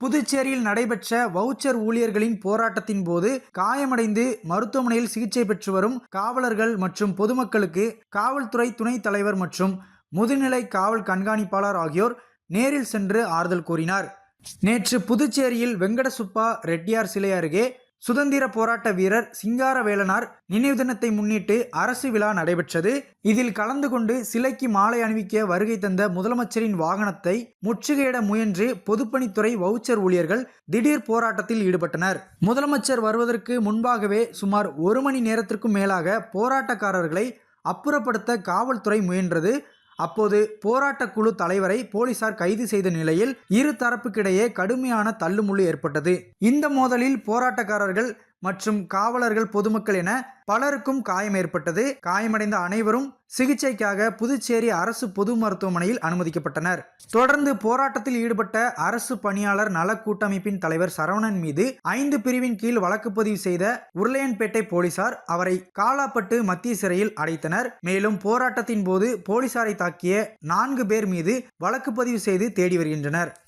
புதுச்சேரியில் நடைபெற்ற வவுச்சர் ஊழியர்களின் போராட்டத்தின் போது காயமடைந்து மருத்துவமனையில் சிகிச்சை பெற்று வரும் காவலர்கள் மற்றும் பொதுமக்களுக்கு காவல்துறை துணைத் தலைவர் மற்றும் முதுநிலை காவல் கண்காணிப்பாளர் ஆகியோர் நேரில் சென்று ஆறுதல் கூறினார். நேற்று புதுச்சேரியில் வெங்கடசுப்பா ரெட்டியார் சிலை அருகே சுதந்திர போராட்ட வீரர் சிங்காரவேலனார் நினைவு தினத்தை முன்னிட்டு அரசு விழா நடைபெற்றது. இதில் கலந்து கொண்டு சிலைக்கு மாலை அணிவிக்க வருகை தந்த முதலமைச்சரின் வாகனத்தை முற்றுகையிட முயன்று பொதுப்பணித்துறை வவுச்சர் ஊழியர்கள் திடீர் போராட்டத்தில் ஈடுபட்டனர். முதலமைச்சர் வருவதற்கு முன்பாகவே சுமார் 1 மணி நேரத்திற்கும் மேலாக போராட்டக்காரர்களை அப்புறப்படுத்த காவல்துறை முயன்றது. அப்போது போராட்ட குழு தலைவரை போலீசார் கைது செய்த நிலையில் இரு தரப்புக்கிடையே கடுமையான தள்ளுமுள்ளு ஏற்பட்டது. இந்த மோதலில் போராட்டக்காரர்கள் மற்றும் காவலர்கள், பொதுமக்கள் என பலருக்கும் காயம் ஏற்பட்டது. காயமடைந்த அனைவரும் சிகிச்சைக்காக புதுச்சேரி அரசு பொது மருத்துவமனையில் அனுமதிக்கப்பட்டனர். தொடர்ந்து போராட்டத்தில் ஈடுபட்ட அரசு பணியாளர் நல கூட்டமைப்பின் தலைவர் சரவணன் மீது 5 பிரிவின் கீழ் வழக்கு பதிவு செய்த உருளையன்பேட்டை போலீசார் அவரை காலாப்பட்டு மத்திய சிறையில் அடைத்தனர். மேலும் போராட்டத்தின் போது போலீசாரை தாக்கிய 4 பேர் மீது வழக்கு பதிவு செய்து தேடி வருகின்றனர்.